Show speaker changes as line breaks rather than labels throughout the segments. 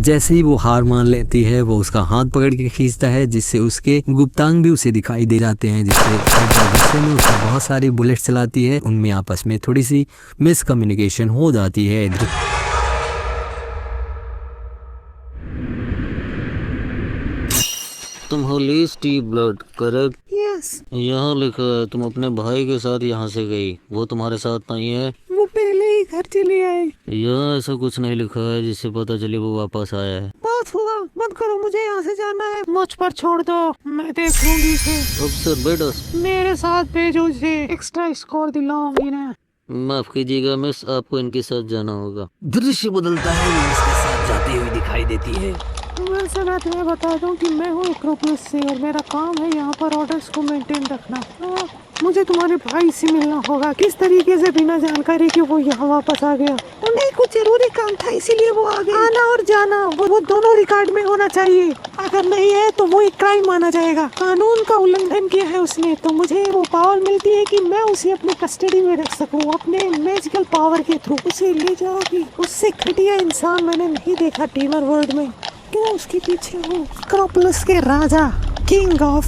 जैसे ही वो हार मान लेती है वो उसका हाथ पकड़ के खींचता है, जिससे उसके गुप्तांग भी उसे दिखाई दे जाते हैं, जिससे गुस्से में उसको बहुत सारी बुलेट चलाती है। उनमें आपस में थोड़ी सी मिसकम्युनिकेशन हो जाती है।
तुम हो lease T blood correct?
Yes.
यहाँ लिखा है तुम अपने भाई के साथ यहाँ से गई, वो तुम्हारे साथ नहीं है?
वो पहले ही घर चले आए।
यहाँ ऐसा कुछ नहीं लिखा है जिससे पता चले वो वापस आया है।
बात हुआ, मत करो, मुझे यहाँ से जाना है, मुझ पर छोड़ दो, मैं देख लूंगी इसे।
अफसर बेटा
मेरे साथ भेजो इसे, एक्स्ट्रा स्कोर दिलाऊंगी ना।
माफ कीजिएगा मिस, आपको इनके साथ जाना होगा।
दृश्य बदलता है, वो इसके साथ जाती हुई दिखाई देती है।
वैसे मैं तुम्हें बता दूं कि मैं हूँ एक्रोपोलिस से और मेरा काम है यहाँ पर ऑर्डर्स को मेंटेन रखना। मुझे तुम्हारे भाई से मिलना होगा, किस तरीके से बिना जानकारी के वो यहाँ वापस आ गया। उन्हें कुछ जरूरी काम था इसीलिए वो आ गया। आना और जाना वो दोनों रिकॉर्ड में होना चाहिए, अगर नहीं है तो वो एक क्राइम माना जाएगा। कानून का उल्लंघन किया है उसने, तो मुझे वो पावर मिलती है कि मैं उसे अपनी कस्टडी में रख सकूँ अपने मैजिकल पावर के थ्रू। उसे ले जाओगी, उससे घटिया इंसान मैंने नहीं देखा टीमर वर्ल्ड में। क्यों उसके पीछे हो? एक्रोपोलिस के राजा किंग ऑफ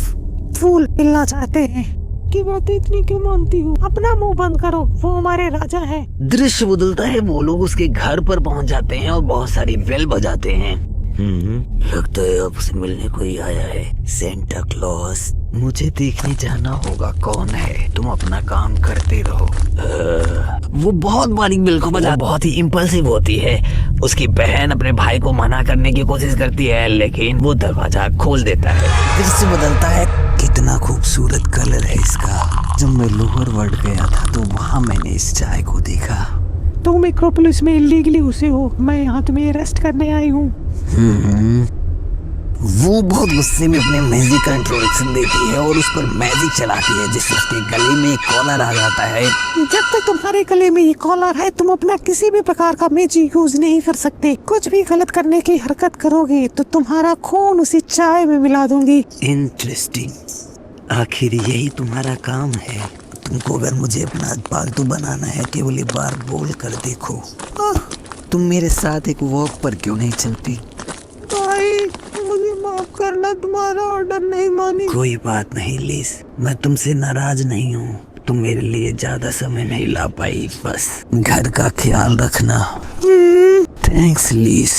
फूल मिलना चाहते हैं की बातें इतनी क्यों मानती हूँ? अपना मुंह बंद करो, वो हमारे राजा है।
दृश्य बदलता है, वो लोग उसके घर पर पहुंच जाते हैं और बहुत सारी बेल बजाते हैं। लगता है आपसे मिलने कोई आया है, सेंटा क्लॉज। मुझे देखने जाना होगा कौन है, तुम अपना काम करते रहो। वो बहुत बारीक बिल को बजा, बहुत ही इम्पल्सिव होती है। उसकी बहन अपने भाई को मना करने की कोशिश करती है, लेकिन वो दरवाजा खोल देता है। दृश्य बदलता है, कितना खूबसूरत कलर है इसका। जब मैं लोअर वर्ल्ड गया था तो वहाँ मैंने इस चाय को देखा।
तुम एक्रोपोलिस में इलीगली घुसे हो, मैं यहाँ तुम्हें अरेस्ट करने आई हूँ।
वो बहुत गुस्से में अपने मैजिक का इंट्रोडक्शन देती है और उस पर मैजिक चलाती है, जिससे उसके गले में एक कॉलर आ जाता है।
जब तक तुम्हारे गले में ये कॉलर है तुम अपना किसी भी प्रकार का मैजिक यूज नहीं कर सकते। कुछ भी गलत करने की हरकत करोगे तो तुम्हारा खून उसी चाय में मिला दूंगी।
इंटरेस्टिंग, आखिर यही तुम्हारा काम है। तुमको अगर मुझे अपना पालतू बनाना है केवल एक बार बोल कर देखो। तुम मेरे साथ एक वॉक पर क्यों नहीं चलती?
भाई मुझे माफ करना, तुम्हारा ऑर्डर नहीं मानी।
कोई बात नहीं लीज, मैं तुमसे नाराज नहीं हूँ। तुम मेरे लिए ज्यादा समय नहीं ला पाई, बस घर का ख्याल रखना। थैंक्स लीज,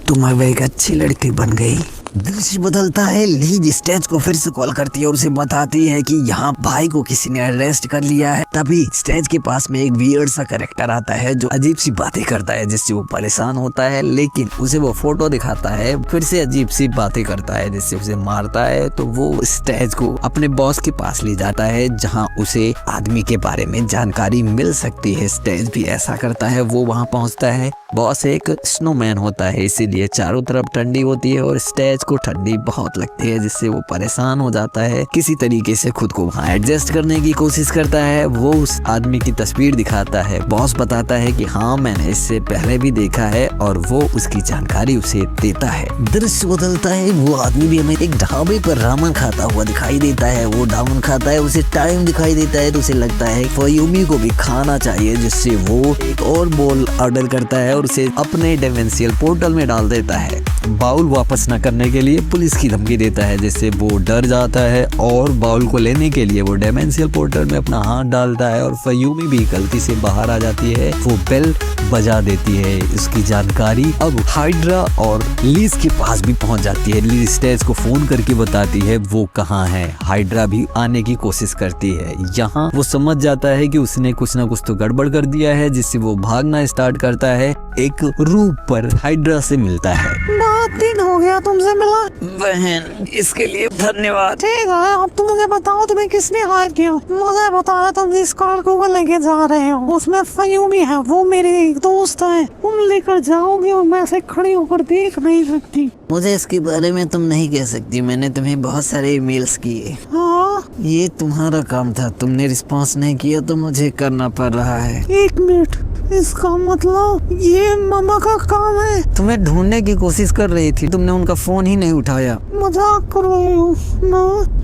तुम अब एक अच्छी लड़की बन गई। दृश्य बदलता है, लीज स्टेज को फिर से कॉल करती है और उसे बताती है कि यहाँ भाई को किसी ने अरेस्ट कर लिया है। तभी स्टेज के पास में एक वियर्ड सा कैरेक्टर आता है जो अजीब सी बातें करता है, जिससे वो परेशान होता है। लेकिन उसे वो फोटो दिखाता है, फिर से अजीब सी बातें करता है, जिससे उसे मारता है। तो वो स्टेज को अपने बॉस के पास ले जाता है, जहाँ उसे आदमी के बारे में जानकारी मिल सकती है। स्टेज भी ऐसा करता है, वो वहाँ पहुँचता है। बॉस एक स्नोमैन होता है, इसीलिए चारों तरफ ठंडी होती है और स्टेज को ठंडी बहुत लगती है, जिससे वो परेशान हो जाता है। किसी तरीके से खुद को वहाँ एडजस्ट करने की कोशिश करता है। वो उस आदमी की तस्वीर दिखाता है। बॉस बताता है कि हाँ मैंने इससे पहले भी देखा है, और वो उसकी जानकारी उसे देता है। दृश्य बदलता है, वो आदमी भी हमें एक ढाबे पर रामेन खाता हुआ दिखाई देता है। वो रामेन खाता है, उसे टाइम दिखाई देता है, तो उसे लगता है फयूमी को भी खाना चाहिए, जिससे वो एक और बोल ऑर्डर करता है और उसे अपने डायमेंशियल पोर्टल में डाल देता है। बाउल वापस न करने के लिए पुलिस की धमकी देता है, जिससे वो डर जाता है और बाउल को लेने के लिए वो डायमेंशियल पोर्टल में अपना हाथ डालता है और फयूमी भी गलती से बाहर आ जाती है। वो बेल बजा देती है। उसकी जानकारी अब हाइड्रा और लीज के पास भी पहुंच जाती है। लीज स्टेज को फोन करके बताती है वो कहाँ है। हाइड्रा भी आने की कोशिश करती है। यहाँ वो समझ जाता है कि उसने कुछ ना कुछ तो गड़बड़ कर दिया है, जिससे वो भागना स्टार्ट करता है। एक रूप पर हाइड्रा से मिलता है।
बहुत दिन हो गया तुमसे मिला
बहन, इसके लिए धन्यवाद।
ठीक है, अब तुम मुझे बताओ तुम्हें किसने हायर किया? मुझे बताया तुम जिस कार को लेके जा रहे हो उसमें फयूमी है, वो मेरे एक दोस्त है। तुम लेकर जाओगे और मैं ऐसे खड़ी होकर देख नहीं सकती।
मुझे इसके बारे में तुम नहीं कह सकती, मैंने तुम्हें बहुत सारे ईमेल्स किए।
हाँ,
ये तुम्हारा काम था, तुमने रिस्पॉन्स नहीं किया तो मुझे करना पड़ रहा है।
एक मिनट, इसका मतलब ये मामा का काम है?
तुम्हें ढूंढने की कोशिश कर रही थी, तुमने उनका फोन ही नहीं उठाया।
मजाक कर रही हूँ?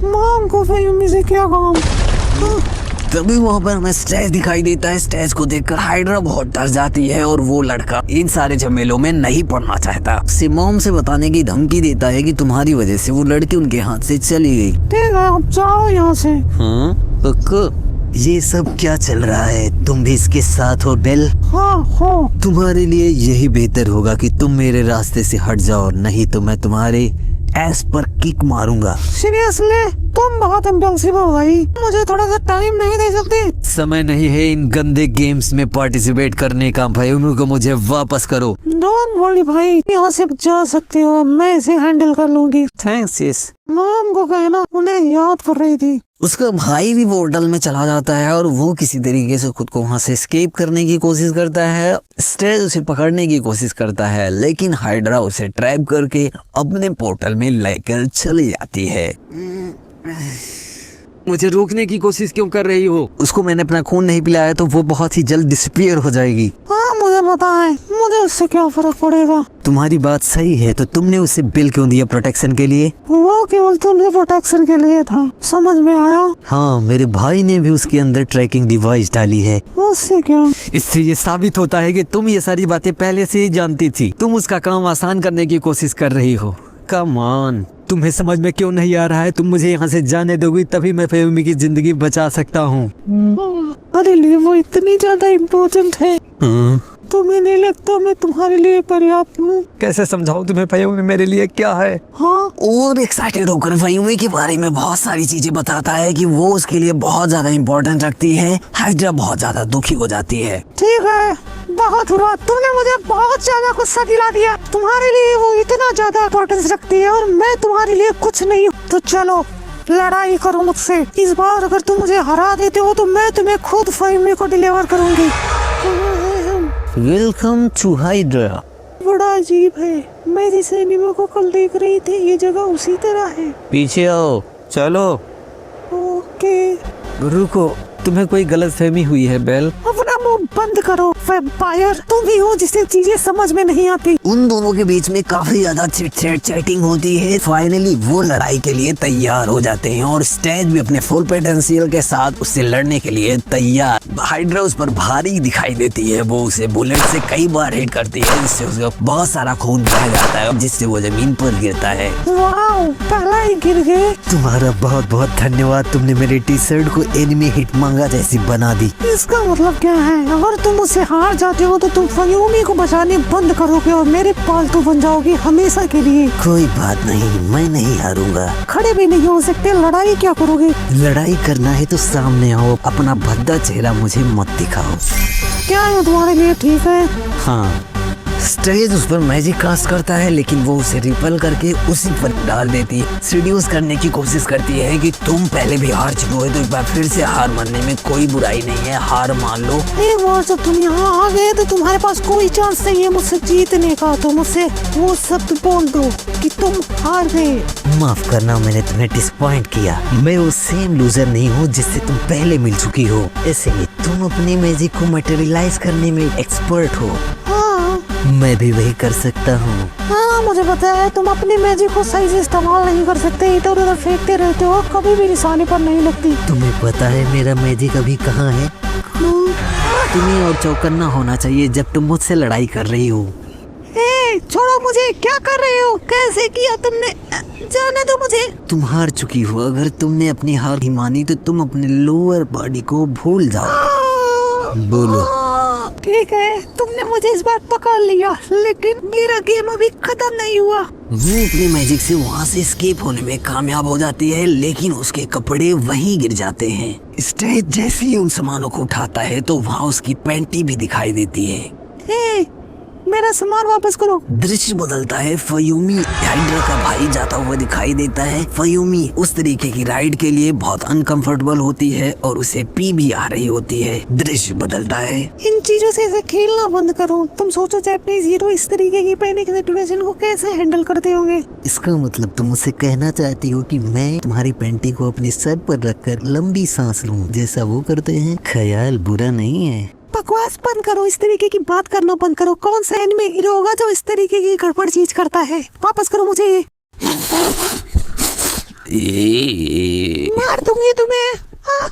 माम को फयूमी से क्या काम?
तभी वहाँ पर हमें स्टेज दिखाई देता है। स्टेज को देखकर हाइड्रा बहुत डर जाती है और वो लड़का इन सारे झमेलों में नहीं पड़ना चाहता। उसे मॉम से बताने की धमकी देता है कि तुम्हारी वजह से वो लड़की उनके हाथ से चली गई।
ठीक है, अब जाओ यहाँ से।
हाँ पक्का?
ये सब क्या चल रहा है? तुम भी इसके साथ हो बेल?
हाँ हो।
तुम्हारे लिए यही बेहतर होगा कि तुम मेरे रास्ते से हट जाओ, नहीं तो मैं तुम्हारे एस पर किक मारूंगा।
सीरियसली तुम बहुत इम्पल्सिव हो भाई, मुझे थोड़ा सा टाइम नहीं दे सकते?
समय नहीं है इन गंदे गेम्स में पार्टिसिपेट करने का। भाई उनको मुझे वापस करो।
डोंट वरी भाई, यहाँ से जा सकते हो, मैं इसे हैंडल कर लूंगी।
Thanks yes.
मॉम को कहना उन्हें याद कर रही थी।
उसका भाई भी पोर्टल में चला जाता है और वो किसी तरीके से खुद को वहां से एस्केप करने की कोशिश करता है। स्टेज उसे पकड़ने की कोशिश करता है, लेकिन हाइड्रा उसे ट्रैप करके अपने पोर्टल में लेकर चली जाती है।
मुझे रोकने की कोशिश क्यों कर रही हो?
उसको मैंने अपना खून नहीं पिलाया तो वो बहुत ही जल्द डिसअपीयर हो जाएगी।
हाँ मुझे पता है, मुझे उससे क्या फर्क पड़ेगा।
तुम्हारी बात सही है, तो तुमने उसे बिल क्यों दिया प्रोटेक्शन के लिए?
वो केवल तुमसे प्रोटेक्शन के लिए था, समझ में आया?
हाँ, मेरे भाई ने भी उसके अंदर ट्रैकिंग डिवाइस डाली है।
उससे क्या?
इससे ये साबित होता है कि तुम ये सारी बातें पहले से ही जानती थी। तुम उसका काम आसान करने की कोशिश कर रही हो। कम ऑन, तुम्हें समझ में क्यों नहीं आ रहा है? तुम मुझे यहाँ से जाने दोगी तभी मैं फेमी की जिंदगी बचा सकता हूँ।
अरे लिए वो इतनी ज्यादा इम्पोर्टेंट है, तुम्हें नहीं लगता मैं तुम्हारे लिए पर्याप्त हूँ?
कैसे समझाऊं तुम्हें फेमी मेरे लिए क्या है?
हाँ
और एक्साइटेड होकर फयूमी के बारे में बहुत सारी चीजें बताता है कि वो उसके लिए बहुत ज्यादा इम्पोर्टेंट रखती है। हाइड्रा बहुत ज्यादा दुखी हो जाती है।
ठीक है, बहुत हुआ, तुमने मुझे बहुत ज्यादा गुस्सा दिला दिया। तुम्हारे लिए वो इतना ज्यादा इम्पोर्टेंस रखती है और मैं तुम्हारे लिए कुछ नहीं हूँ। तो चलो लड़ाई करो मुझसे। इस बार अगर तुम मुझे हरा देते हो तो मैं तुम्हें खुद फयूमी को डिलीवर करूंगी।
Welcome to Hydra.
बड़ा अजीब है, मैं जिस एनिमल को कल देख रही थी ये जगह उसी तरह है।
पीछे आओ।
चलो।
ओके।
रुको, तुम्हें कोई गलतफहमी हुई है बेल?
अपना मुंह बंद करो वैम्पायर, तुम ही हो जिसे चीजें समझ में नहीं आती।
उन दोनों के बीच में काफी ज्यादा चैटिंग होती है। फाइनली वो लड़ाई के लिए तैयार हो जाते हैं और स्टेज भी अपने फुल पोटेंशियल के साथ उससे लड़ने के लिए तैयार। हाइड्रा उस पर भारी दिखाई देती है। वो उसे बुलेट से कई बार हिट करती है, जिससे उसका बहुत सारा खून बह जाता है, जिससे वो जमीन पर गिरता है।
वाओ, पहला ही गिर गए।
तुम्हारा बहुत बहुत धन्यवाद, तुमने मेरे टी शर्ट को एनिमी हिट मांगा जैसी बना दी।
इसका मतलब क्या है? अगर तुम उससे हार जाते हो तो तुम फयूमी को बचाने बंद करोगे और मेरे पालतू बन जाओगे हमेशा के लिए।
कोई बात नहीं, मैं नहीं हारूंगा।
खड़े भी नहीं हो सकते, लड़ाई क्या करोगे?
लड़ाई करना है तो सामने आओ, अपना भद्दा चेहरा मुझे मत दिखाओ।
क्या है तुम्हारे लिए ठीक है?
हाँ। स्टेज उस पर मैजिक कास्ट करता है, लेकिन वो उसे रिपल करके उसी पर डाल देती है। सीड्यूस करने की कोशिश करती है कि तुम पहले भी हार चुके हो तो एक बार फिर से हार मानने में कोई बुराई नहीं है, हार मान लो।
एक बार जब तुम यहाँ आ गए तो तुम्हारे पास कोई चांस नहीं है मुझसे जीतने का। तो मुझसे वो शब्द बोल दो कि तुम हार गए।
माफ करना, मैंने तुम्हें डिसपॉइंट किया। मैं वो सेम लूजर नहीं हूँ जिससे तुम पहले मिल चुकी हो, इसलिए तुम अपनी मैजिक को मटेरियलाइज करने में एक्सपर्ट हो। मैं भी वही कर सकता हूँ।
हाँ मुझे पता है, तुम अपनी मैजिक को सही से इस्तेमाल नहीं कर सकते, इधर उधर फेंकते रहते हो, कभी भी निशाने पर नहीं लगती।
तुम्हें पता है मेरा मैजिक अभी कहाँ है? तुम्हें और चौकन्ना होना चाहिए जब तुम मुझसे लड़ाई कर रही हो।
छोड़ो मुझे, क्या कर रहे हो? कैसे किया तुमने? जाने दो मुझे।
तुम हार चुकी हो, अगर तुमने अपनी हार नहीं मानी तो तुम अपने लोअर बॉडी को भूल जाओ। बोलो।
ठीक है, तुमने मुझे इस बार पकड़ लिया, लेकिन मेरा गेम अभी खत्म नहीं हुआ।
वो अपनी मैजिक से वहाँ से एस्केप होने में कामयाब हो जाती है, लेकिन उसके कपड़े वहीं गिर जाते हैं। स्टेज जैसे ही उन सामानों को उठाता है तो वहाँ उसकी पैंटी भी दिखाई देती है।
मेरा सामान वापस करो।
दृश्य बदलता है। फयूमी हाइड्रा का भाई जाता हुआ दिखाई देता है। फयूमी उस तरीके की राइड के लिए बहुत अनकंफर्टेबल होती है और उसे पी भी आ रही होती है। दृश्य बदलता है।
इन चीजों से ऐसे खेलना बंद करो। तुम सोचो जापानीज हीरो इस तरीके की पैनिक सिचुएशन को कैसे हैंडल करते होंगे।
इसका मतलब तुम मुझसे कहना चाहती हो कि मैं तुम्हारी पैंटी को अपने सर पर रखकर लंबी सांस लूं, जैसा वो करते हैं? ख्याल बुरा नहीं है।
बकवास बंद करो, इस तरीके की बात करना बंद करो। कौन सा एनिमे हीरो होगा जो इस तरीके की गड़बड़ चीज करता है? वापस करो मुझे ये। मार दूंगी तुम्हें।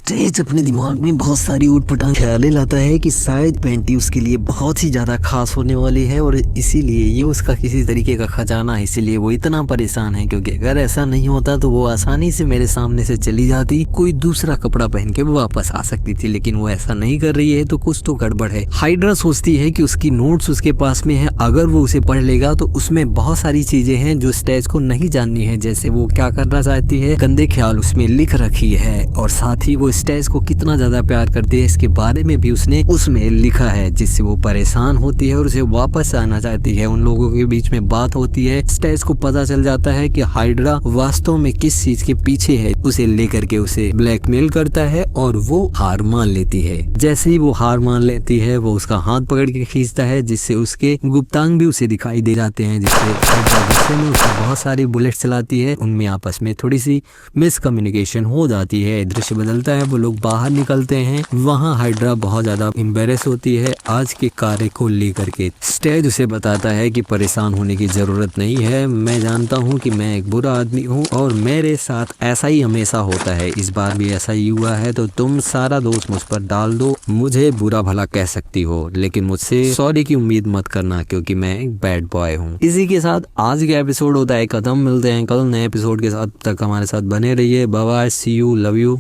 स्टेज अपने दिमाग में बहुत सारी उटपटांग ख्यालें लाता है कि शायद पेंटी उसके लिए बहुत ही ज्यादा खास होने वाली है और इसीलिए ये उसका किसी तरीके का खजाना है, इसीलिए वो इतना परेशान है। क्योंकि अगर ऐसा नहीं होता तो वो आसानी से मेरे सामने से चली जाती, कोई दूसरा कपड़ा पहन के वापस आ सकती थी, लेकिन वो ऐसा नहीं कर रही है तो कुछ तो गड़बड़ है। हाइड्रा सोचती है कि उसकी नोट्स उसके पास में है, अगर वो उसे पढ़ लेगा तो उसमें बहुत सारी चीजें हैं जो स्टेज को नहीं जाननी है। जैसे वो क्या करना चाहती है, गंदे ख्याल उसमें लिख रखी है और साथ ही वो स्टेज को कितना ज्यादा प्यार करती है इसके बारे में भी उसने उसमें लिखा है, जिससे वो परेशान होती है और उसे वापस आना चाहती है। उन लोगों के बीच में बात होती है, स्टेज को पता चल जाता है कि हाइड्रा वास्तव में किस चीज के पीछे है, उसे लेकर के उसे ब्लैकमेल करता है और वो हार मान लेती है। जैसे ही वो हार मान लेती है वो उसका हाथ पकड़ के खींचता है, जिससे उसके गुप्तांग भी उसे दिखाई दे जाते हैं, जिससे गुस्से में उसे बहुत सारी बुलेट चलाती है। उनमें आपस में थोड़ी सी मिसकम्युनिकेशन हो जाती है, दृश्य बदलता है, वो लोग बाहर निकलते हैं। वहाँ हाइड्रा बहुत ज्यादा एम्बेरस होती है आज के कार्य को लेकर के। स्टेज उसे बताता है कि परेशान होने की जरूरत नहीं है, मैं जानता हूँ कि मैं एक बुरा आदमी हूँ और मेरे साथ ऐसा ही हमेशा होता है, इस बार भी ऐसा ही हुआ है, तो तुम सारा दोष मुझ पर डाल दो, मुझे बुरा भला कह सकती हो लेकिन मुझसे सॉरी की उम्मीद मत करना क्योंकि मैं एक बैड बॉय हूँ। इसी के साथ आज का एपिसोड होता है खत्म। मिलते हैं कल नए एपिसोड के साथ, तक हमारे साथ बने रहिए। Bye bye, see you, love you.